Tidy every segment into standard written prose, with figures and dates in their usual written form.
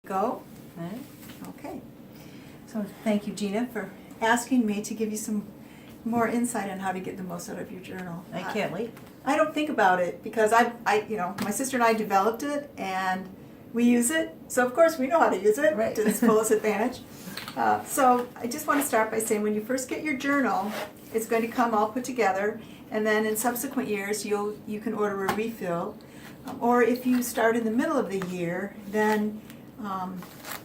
Go? Right. Okay. So thank you, Gina, for asking me to give you some more insight on how to get the most out of your journal. I can't wait. I don't think about it because my sister and I developed it and we use it. So of course we know how to use it Right. to its fullest advantage. So I just want to start by saying when you first get your journal, it's going to come all put together, and then in subsequent years you can order a refill. Or if you start in the middle of the year, then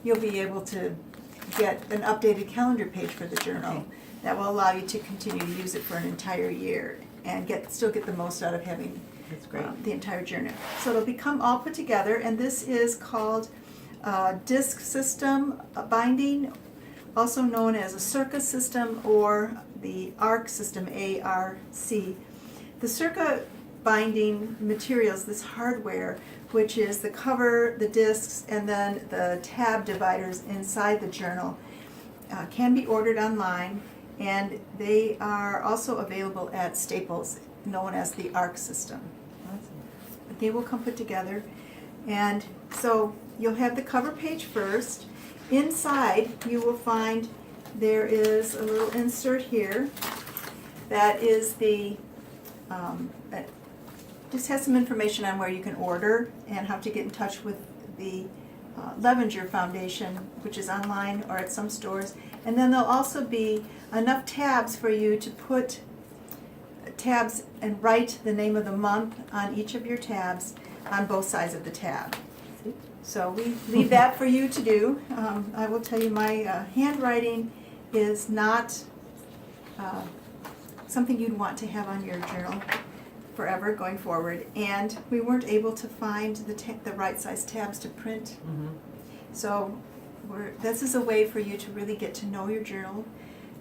you'll be able to get an updated calendar page for the journal. Okay. That will allow you to continue to use it for an entire year and still get the most out of having That's great. the entire journal. So it'll become all put together, and this is called disc system binding, also known as a Circa system or the ARC system, A-R-C. The Circa binding materials, this hardware, which is the cover, the discs, and then the tab dividers inside the journal, can be ordered online, and they are also available at Staples, known as the ARC system. Awesome. They will come put together, and so you'll have the cover page first. Inside you will find there is a little insert here that is that just has some information on where you can order and how to get in touch with the Levenger Foundation, which is online or at some stores. And then there'll also be enough tabs for you to put tabs and write the name of the month on each of your tabs on both sides of the tab. So we leave that for you to do. I will tell you my handwriting is not something you'd want to have on your journal forever going forward, and we weren't able to find the right size tabs to print. Mm-hmm. So this is a way for you to really get to know your journal,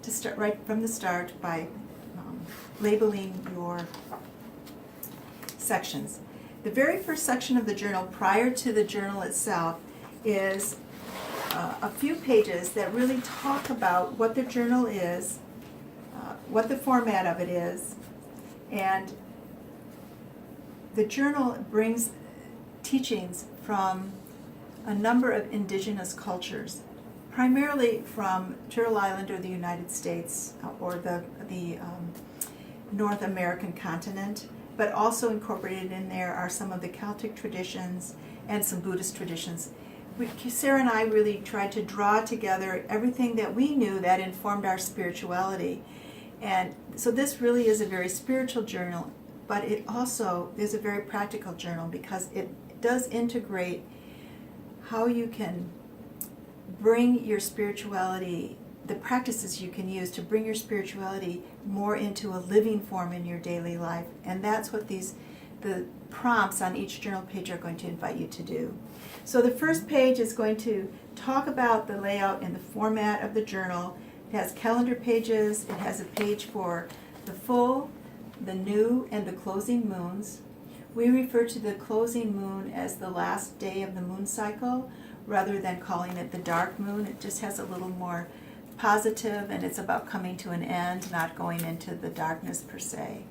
to start right from the start by labeling your sections. The very first section of the journal, prior to the journal itself, is a few pages that really talk about what the journal is, what the format of it is, and the journal brings teachings from a number of indigenous cultures, primarily from Turtle Island or the United States or the North American continent, but also incorporated in there are some of the Celtic traditions and some Buddhist traditions. Sarah and I really tried to draw together everything that we knew that informed our spirituality. And so this really is a very spiritual journal, but it also is a very practical journal because it does integrate how you can bring your spirituality, the practices you can use to bring your spirituality more into a living form in your daily life. And that's what the prompts on each journal page are going to invite you to do. So the first page is going to talk about the layout and the format of the journal. It has calendar pages, it has a page for the full, the new, and the closing moons. We refer to the closing moon as the last day of the moon cycle rather than calling it the dark moon. It just has a little more positive, and it's about coming to an end, not going into the darkness per se.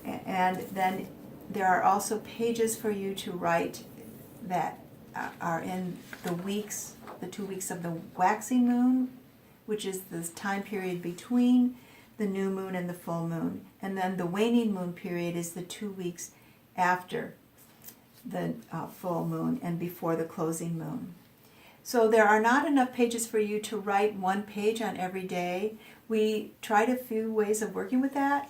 And then there are also pages for you to write that are in the weeks, the 2 weeks of the waxing moon, which is the time period between the new moon and the full moon. And then the waning moon period is the 2 weeks after the full moon and before the closing moon. So there are not enough pages for you to write one page on every day. We tried a few ways of working with that,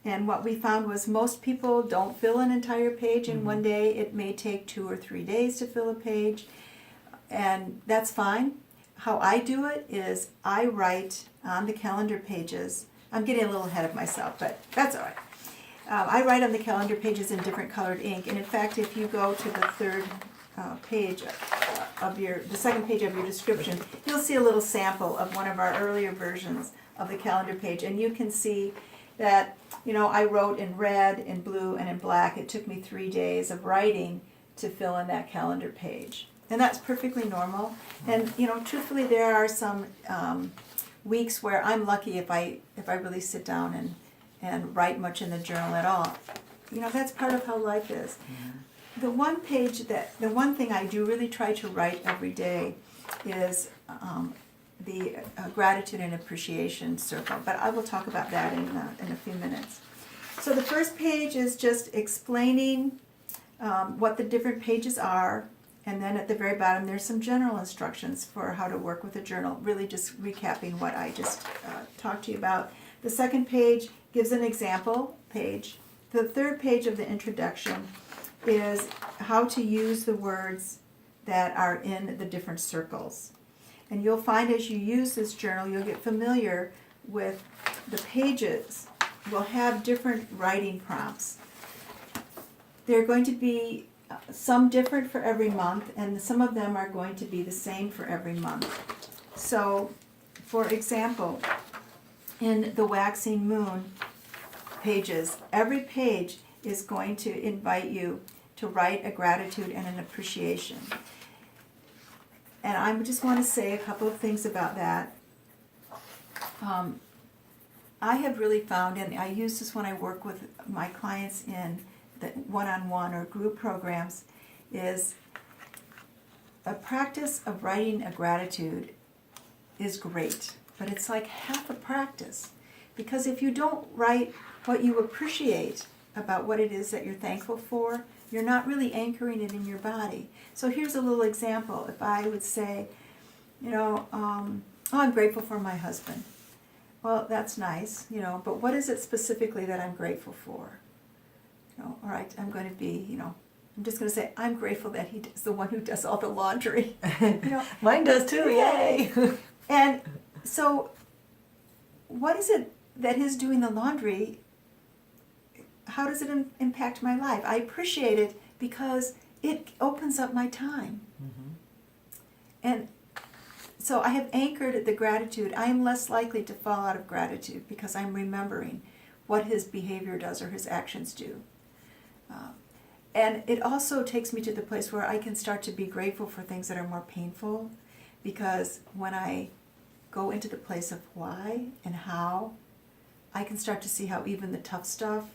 and what we found was most people don't fill an entire page in one day. It may take 2 or 3 days to fill a page, and that's fine. How I do it is I write on the calendar pages. I'm getting a little ahead of myself, but that's all right. I write on the calendar pages in different colored ink, and in fact, if you go to the third page of the second page of your description, you'll see a little sample of one of our earlier versions of the calendar page, and you can see that, I wrote in red, in blue, and in black. It took me 3 days of writing to fill in that calendar page, and that's perfectly normal. And truthfully, there are some weeks where I'm lucky if I really sit down and write much in the journal at all. That's part of how life is. the one thing I do really try to write every day is the gratitude and appreciation circle, but I will talk about that in a few minutes. So the first page is just explaining what the different pages are, and then at the very bottom there's some general instructions for how to work with a journal, really just recapping what I just talked to you about. The second page gives an example page. The third page of the introduction is how to use the words that are in the different circles. And you'll find as you use this journal, you'll get familiar with the pages. Will have different writing prompts. They're going to be some different for every month, and some of them are going to be the same for every month. So, for example, in the Waxing Moon pages, every page is going to invite you to write a gratitude and an appreciation. And I just want to say a couple of things about that. I have really found, and I use this when I work with my clients in the one-on-one or group programs, is a practice of writing a gratitude is great, but it's like half a practice. Because if you don't write what you appreciate about what it is that you're thankful for, you're not really anchoring it in your body. So here's a little example. If I would say, I'm grateful for my husband. Well, that's nice, but what is it specifically that I'm grateful for? All right, I'm going to be, I'm just going to say, I'm grateful that he is the one who does all the laundry. Mine does too, yay! And so, what is it that his doing the laundry, how does it impact my life? I appreciate it because it opens up my time. Mm-hmm. And so I have anchored the gratitude. I am less likely to fall out of gratitude because I'm remembering what his behavior does or his actions do. And it also takes me to the place where I can start to be grateful for things that are more painful, because when I go into the place of why and how, I can start to see how even the tough stuff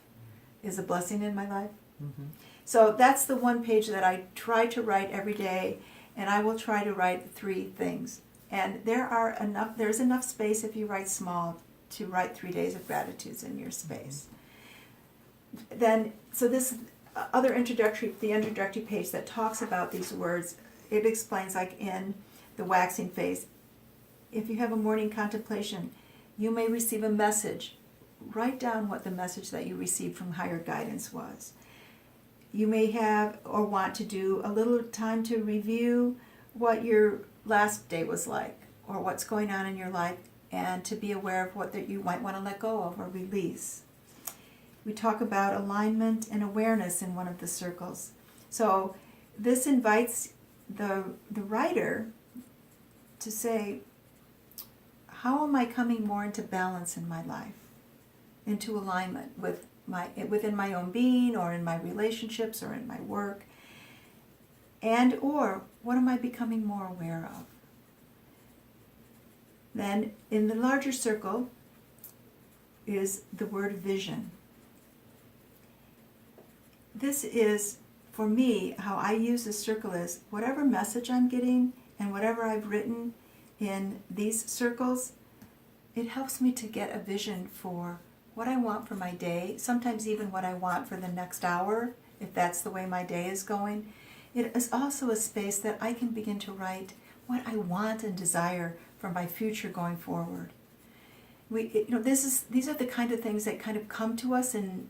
is a blessing in my life. Mm-hmm. So that's the one page that I try to write every day, and I will try to write 3 things. And there's enough space if you write small to write 3 days of gratitudes in your space. Then, so this the introductory page that talks about these words, it explains, like in the waxing phase, if you have a morning contemplation, you may receive a message. Write down what the message that you received from higher guidance was. You may have or want to do a little time to review what your last day was like, or what's going on in your life, and to be aware of what that you might want to let go of or release. We talk about alignment and awareness in one of the circles. So this invites the writer to say, how am I coming more into balance in my life, into alignment with within my own being, or in my relationships, or in my work, and or what am I becoming more aware of? Then in the larger circle is the word vision. This is, for me, how I use this circle is whatever message I'm getting and whatever I've written in these circles, it helps me to get a vision for what I want for my day, sometimes even what I want for the next hour, if that's the way my day is going. It is also a space that I can begin to write what I want and desire for my future going forward. These are the kind of things that kind of come to us in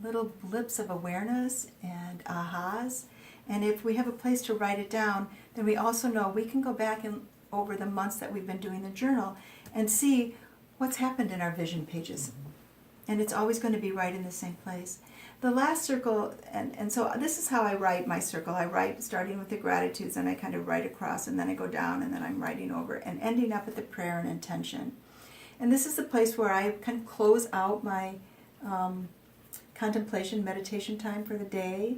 little blips of awareness and ahas. And if we have a place to write it down, then we also know we can go back and over the months that we've been doing the journal and see what's happened in our vision pages. And it's always going to be right in the same place. The last circle, and so this is how I write my circle. I write starting with the gratitudes, and I kind of write across, and then I go down, and then I'm writing over, and ending up at the prayer and intention. And this is the place where I kind of close out my contemplation, meditation time for the day,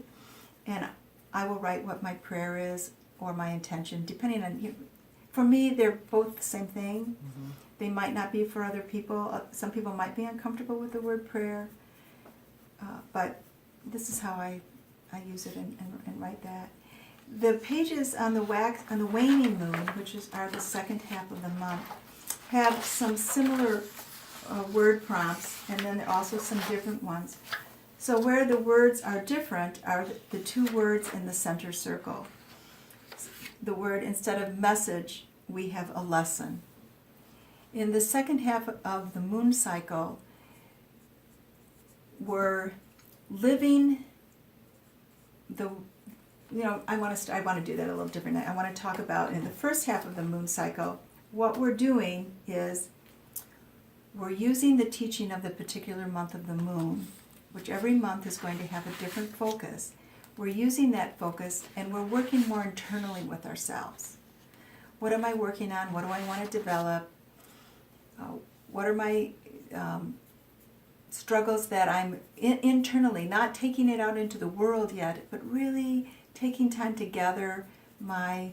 and I will write what my prayer is or my intention, depending on, for me, they're both the same thing. Mm-hmm. They might not be for other people. Some people might be uncomfortable with the word prayer, but this is how I I use it and write that. The pages on the waning moon, which are the second half of the month, have some similar word prompts, and then there are also some different ones. So where the words are different are the two words in the center circle. The word, instead of message, we have a lesson. In the second half of the moon cycle, we're living I want to do that a little different. I want to talk about in the first half of the moon cycle, what we're doing is we're using the teaching of the particular month of the moon, which every month is going to have a different focus. We're using that focus and we're working more internally with ourselves. What am I working on? What do I want to develop? What are my struggles that I'm internally, not taking it out into the world yet, but really taking time to gather my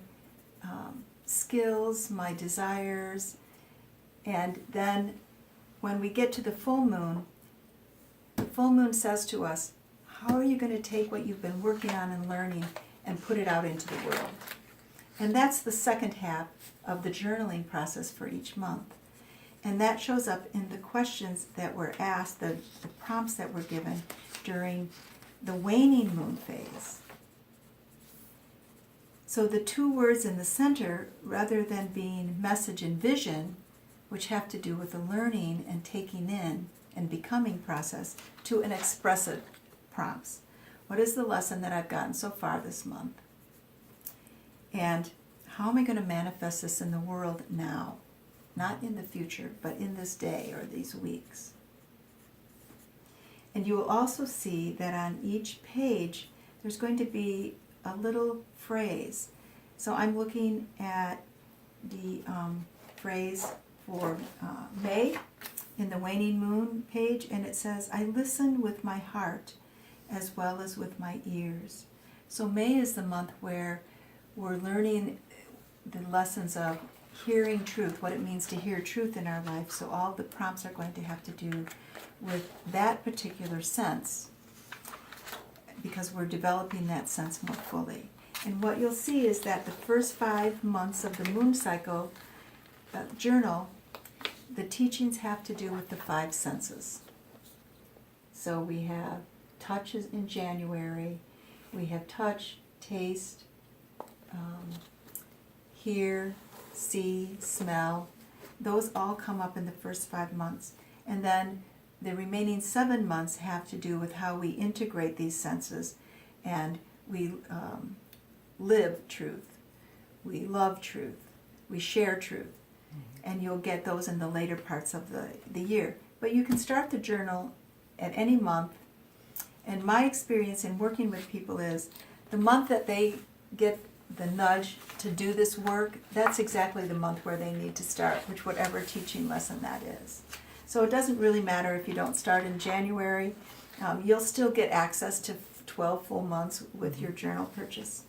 skills, my desires, and then when we get to the full moon says to us, how are you going to take what you've been working on and learning and put it out into the world? And that's the second half of the journaling process for each month. And that shows up in the questions that were asked, the prompts that were given during the waning moon phase. So the two words in the center, rather than being message and vision, which have to do with the learning and taking in and becoming process, to an expressive prompts. What is the lesson that I've gotten so far this month? And how am I going to manifest this in the world now? Not in the future, but in this day or these weeks. And you will also see that on each page there's going to be a little phrase. So I'm looking at the phrase for May in the waning moon page, and it says, I listen with my heart as well as with my ears. So May is the month where we're learning the lessons of hearing truth, what it means to hear truth in our life. So all the prompts are going to have to do with that particular sense, because we're developing that sense more fully. And what you'll see is that the first 5 months of the moon cycle journal, the teachings have to do with the 5 senses. So we have touch in January, we have touch, taste, hear, see, smell. Those all come up in the first 5 months. And then the remaining 7 months have to do with how we integrate these senses and we live truth, we love truth, we share truth. And you'll get those in the later parts of the year. But you can start the journal at any month. And my experience in working with people is the month that they get the nudge to do this work, that's exactly the month where they need to start, which whatever teaching lesson that is. So it doesn't really matter if you don't start in January. You'll still get access to 12 full months with your journal purchase.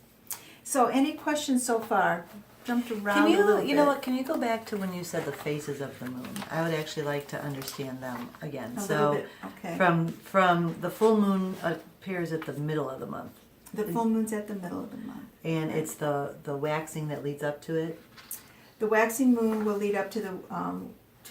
So any questions so far? Jumped around a little bit. You know what, can you go back to when you said the phases of the moon? I would actually like to understand them again. A little bit, okay. From the full moon appears at the middle of the month. The full moon's at the middle of the month. And it's the waxing that leads up to it? The waxing moon will lead up to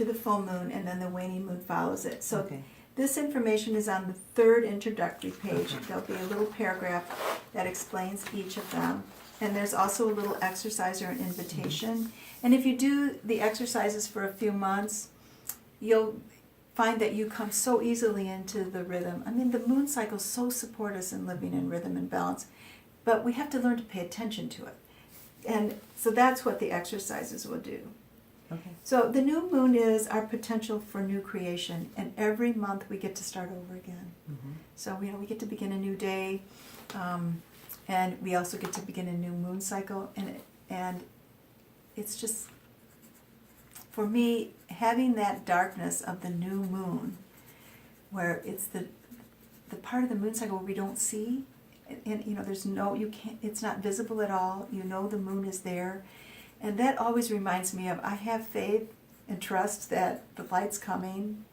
the full moon, and then the waning moon follows it. So Okay. this information is on the third introductory page. Okay. There'll be a little paragraph that explains each of them. And there's also a little exercise or an invitation. And if you do the exercises for a few months, you'll find that you come so easily into the rhythm. I mean, the moon cycles so support us in living in rhythm and balance, but we have to learn to pay attention to it. And so that's what the exercises will do. Okay. So the new moon is our potential for new creation, and every month we get to start over again. Mm-hmm. So we get to begin a new day, and we also get to begin a new moon cycle, and it's just, for me, having that darkness of the new moon, where it's the part of the moon cycle where we don't see, and there's it's not visible at all. The moon is there, and that always reminds me of, I have faith and trust that the light's coming.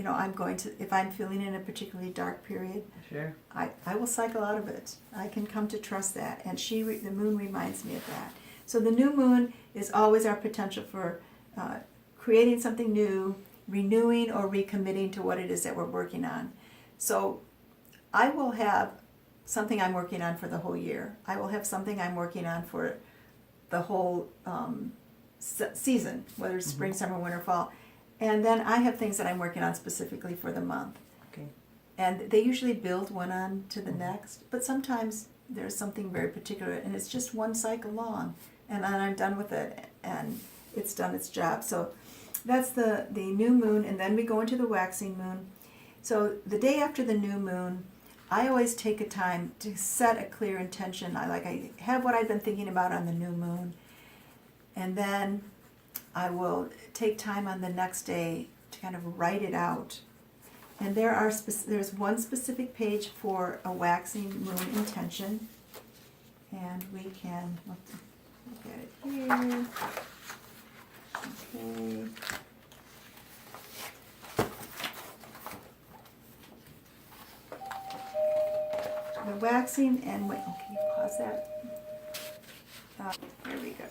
I'm going to, if I'm feeling in a particularly dark period, Sure. I will cycle out of it. I can come to trust that. And the moon reminds me of that. So the new moon is always our potential for creating something new, renewing or recommitting to what it is that we're working on. So I will have something I'm working on for the whole year. I will have something I'm working on for the whole season, whether it's spring, summer, winter, fall. And then I have things that I'm working on specifically for the month. Okay. And they usually build one on to the next, but sometimes there's something very particular and it's just one cycle long and then I'm done with it and it's done its job. So that's the new moon, and then we go into the waxing moon. So the day after the new moon, I always take a time to set a clear intention. I have what I've been thinking about on the new moon, and then I will take time on the next day to kind of write it out. And there's one specific page for a waxing moon intention, and we can look at it here. Okay. The waxing and wait. Oh, can you pause that? There we go.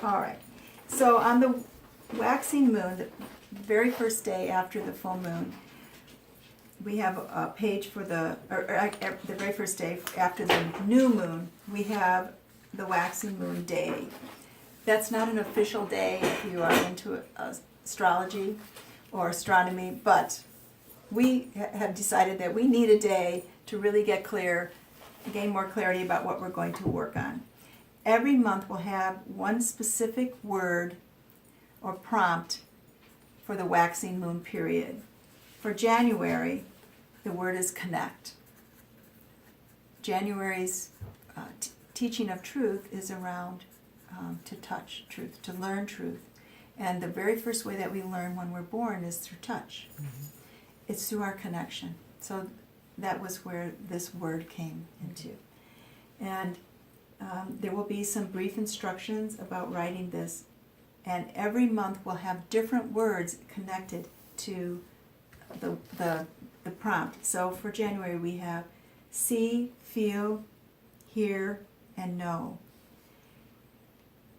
All right. So on the waxing moon, the very first day after the full moon, we have a page for the very first day after the new moon, we have the waxing moon day. That's not an official day if you are into astrology or astronomy, but we have decided that we need a day to really get clear, gain more clarity about what we're going to work on. Every month we'll have one specific word or prompt for the waxing moon period. For January, the word is connect. January's teaching of truth is around to touch truth, to learn truth. And the very first way that we learn when we're born is through touch. Mm-hmm. It's through our connection. So that was where this word came into. And there will be some brief instructions about writing this. And every month we'll have different words connected to the prompt. So for January we have see, feel, hear, and know.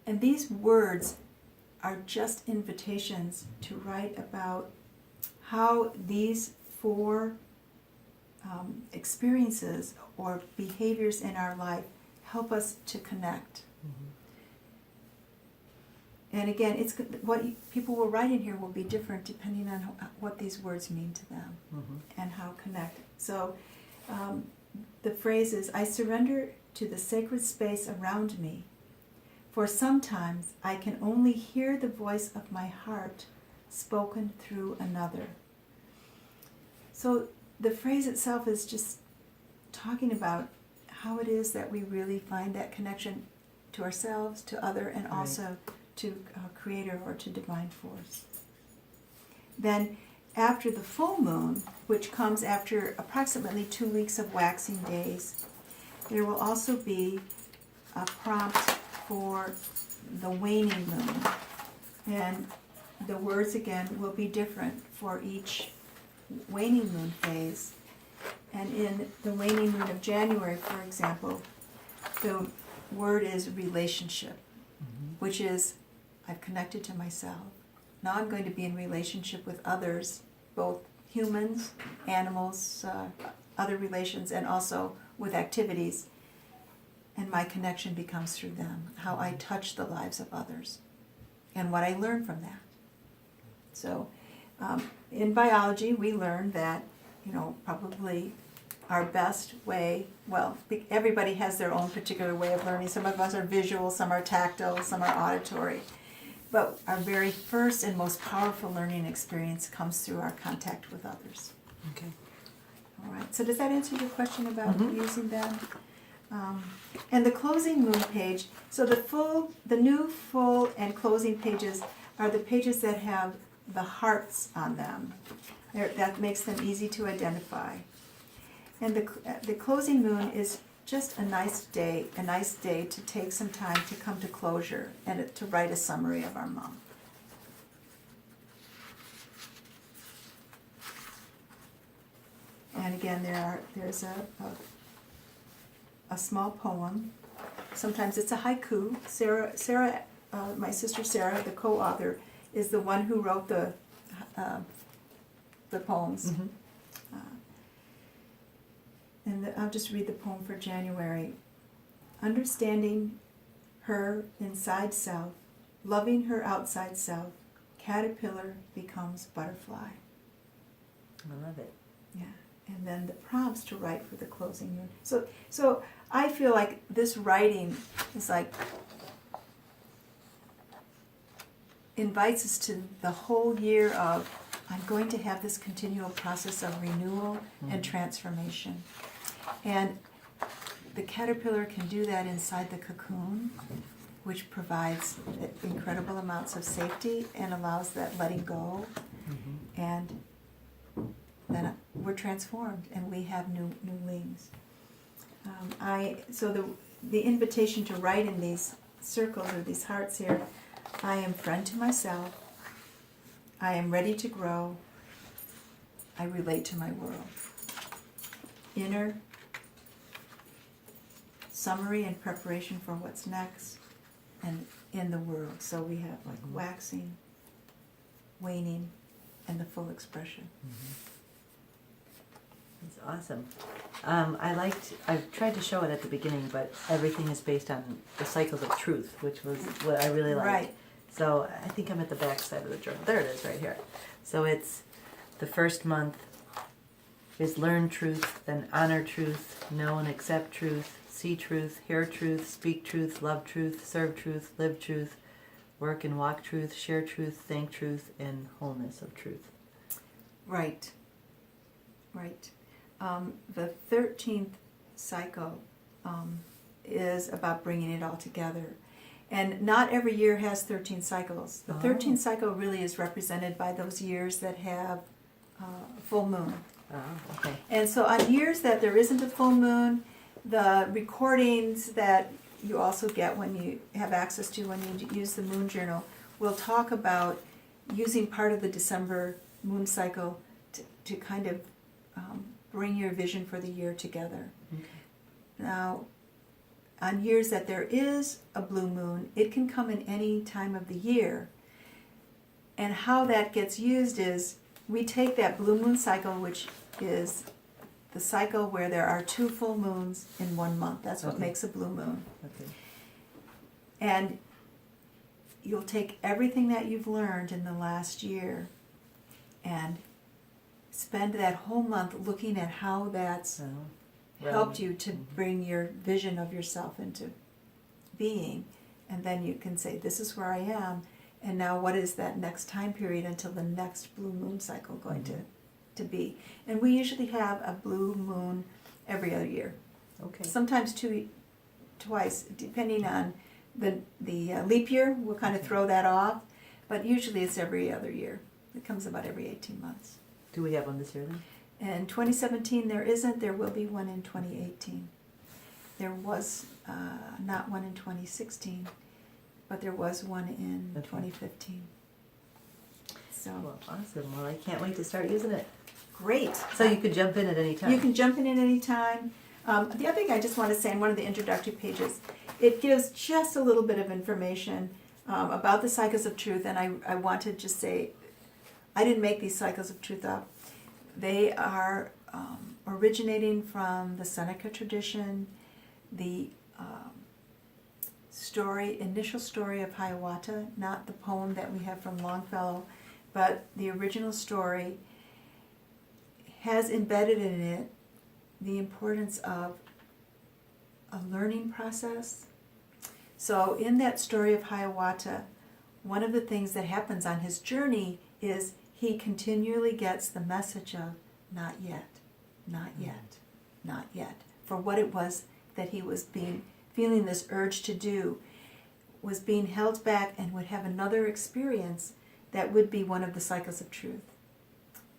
And these words are just invitations to write about how these four experiences or behaviors in our life help us to connect. Mm-hmm. And again, it's what people will write in here will be different depending on what these words mean to them. Mm-hmm. And how connect. So the phrase is, I surrender to the sacred space around me, for sometimes I can only hear the voice of my heart spoken through another. So the phrase itself is just talking about how it is that we really find that connection to ourselves, to other, and right. Also to Creator or to Divine Force. Then after the full moon, which comes after approximately 2 weeks of waxing days, there will also be a prompt for the waning moon. And the words again will be different for each waning moon phase. And in the waning moon of January, for example, the word is relationship, mm-hmm. which is I've connected to myself. Now I'm going to be in relationship with others, both humans, animals, other relations, and also with activities. And my connection becomes through them, how I touch the lives of others, and what I learn from that. So in biology, we learn that, probably our best way, well, everybody has their own particular way of learning. Some of us are visual, some are tactile, some are auditory. But our very first and most powerful learning experience comes through our contact with others. Okay. All right. So does that answer your question about mm-hmm. using them? And the closing moon page, so the new full and closing pages are the pages that have the hearts on them. That makes them easy to identify. And the closing moon is just a nice day to take some time to come to closure and to write a summary of our month. And again, there's a small poem. Sometimes it's a haiku. Sarah, my sister Sarah, the co-author, is the one who wrote the poems. Mm-hmm. I'll just read the poem for January. Understanding her inside self, loving her outside self, caterpillar becomes butterfly. I love it. Yeah, and then the prompts to write for the closing moon. So I feel like this writing is like invites us to the whole year of I'm going to have this continual process of renewal and transformation. And the caterpillar can do that inside the cocoon, which provides incredible amounts of safety and allows that letting go. Mm-hmm. And then we're transformed and we have new wings. So the invitation to write in these circles or these hearts here, I am friend to myself. I am ready to grow. I relate to my world. Inner summary and preparation for what's next, and in the world. So we have like waxing, waning, and the full expression. It's awesome. I've tried to show it at the beginning, but everything is based on the cycles of truth, which was what I really liked. Right. So I think I'm at the back side of the journal. There it is right here. So it's the first month is learn truth, then honor truth, know and accept truth, see truth, hear truth, speak truth, love truth, serve truth, live truth, work and walk truth, share truth, thank truth, and wholeness of truth. Right. Right. The 13th cycle is about bringing it all together. And not every year has 13 cycles. The 13th cycle really is represented by those years that have full moon. Oh, okay. And so on years that there isn't a full moon, the recordings that you also get when you have access to when you use the moon journal will talk about using part of the December moon cycle to kind of bring your vision for the year together. Okay. Now, on years that there is a blue moon, it can come in any time of the year. And how that gets used is we take that blue moon cycle, which is the cycle where there are 2 full moons in 1 month. That's what makes a blue moon. Okay. And you'll take everything that you've learned in the last year and spend that whole month looking at how that's helped you to bring your vision of yourself into being. And then you can say, this is where I am, and now what is that next time period until the next blue moon cycle going to be. And we usually have a blue moon every other year. Okay. Sometimes twice, depending on the leap year, we'll kind of throw that off, but usually it's every other year. It comes about every 18 months. Do we have one this year then? In 2017 there isn't, there will be one in 2018. There was not one in 2016, but there was one in 2015. So Well, awesome. Well, I can't wait to start using it. great. So you could jump in at any time. You can jump in at any time. The other thing I just want to say in one of the introductory pages, it gives just a little bit of information about the cycles of truth, and I want to just say, I didn't make these cycles of truth up. They are originating from the Seneca tradition, the initial story of Hiawatha, not the poem that we have from Longfellow, but the original story has embedded in it the importance of a learning process. So in that story of Hiawatha, one of the things that happens on his journey is he continually gets the message of not yet, not yet, not yet, for what it was that he was feeling this urge to do, was being held back and would have another experience that would be one of the cycles of truth.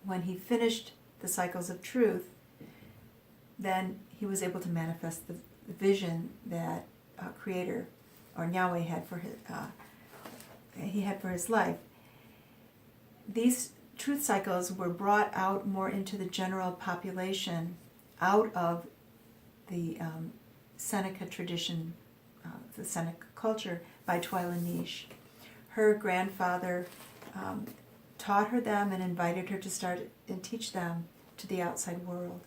When he finished the cycles of truth, then he was able to manifest the vision that Creator or Yahweh had for his life. These truth cycles were brought out more into the general population out of the Seneca tradition, the Seneca culture, by Twyla Niche. Her grandfather taught her them and invited her to start and teach them to the outside world.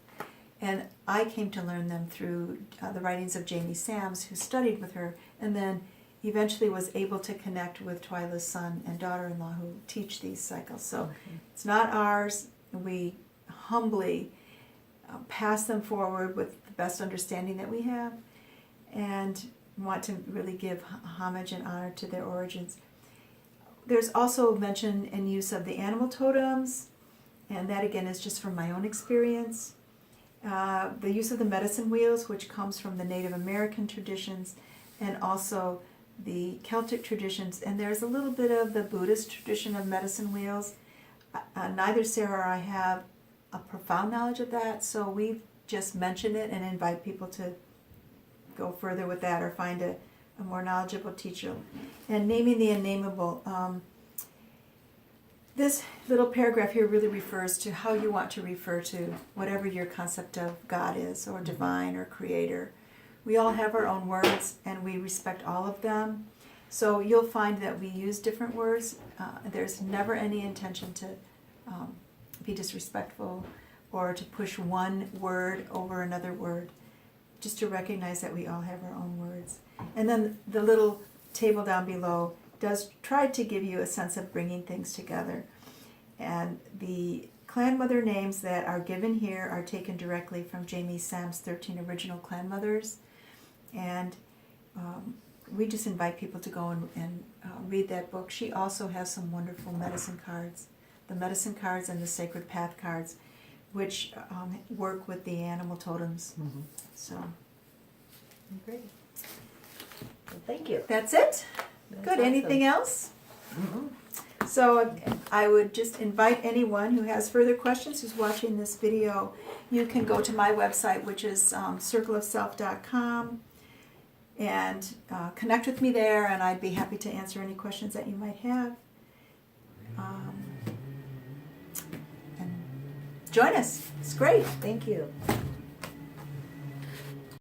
And I came to learn them through the writings of Jamie Sams, who studied with her, and then eventually was able to connect with Twyla's son and daughter-in-law who teach these cycles. So it's not ours. We humbly pass them forward with the best understanding that we have, and want to really give homage and honor to their origins. There's also mention and use of the animal totems, and that again is just from my own experience. The use of the medicine wheels, which comes from the Native American traditions, and also the Celtic traditions, and there's a little bit of the Buddhist tradition of medicine wheels. Neither Sarah or I have a profound knowledge of that, so we just mention it and invite people to go further with that or find a more knowledgeable teacher. And naming the unnameable. This little paragraph here really refers to how you want to refer to whatever your concept of God is, or divine, or creator. We all have our own words, and we respect all of them. So you'll find that we use different words. There's never any intention to be disrespectful or to push one word over another word. Just to recognize that we all have our own words. And then the little table down below does try to give you a sense of bringing things together. And the clan mother names that are given here are taken directly from Jamie Sam's 13 original clan mothers. And we just invite people to go and read that book. She also has some wonderful medicine cards, the medicine cards and the sacred path cards, which work with the animal totems. Mm-hmm. So Great. Well, thank you. that's it. That's Good. awesome. Anything else? Mm-hmm. So I would just invite anyone who has further questions who's watching this video. You can go to my website, which is circleofself.com, and connect with me there, and I'd be happy to answer any questions that you might have. And join us. It's great. Thank you.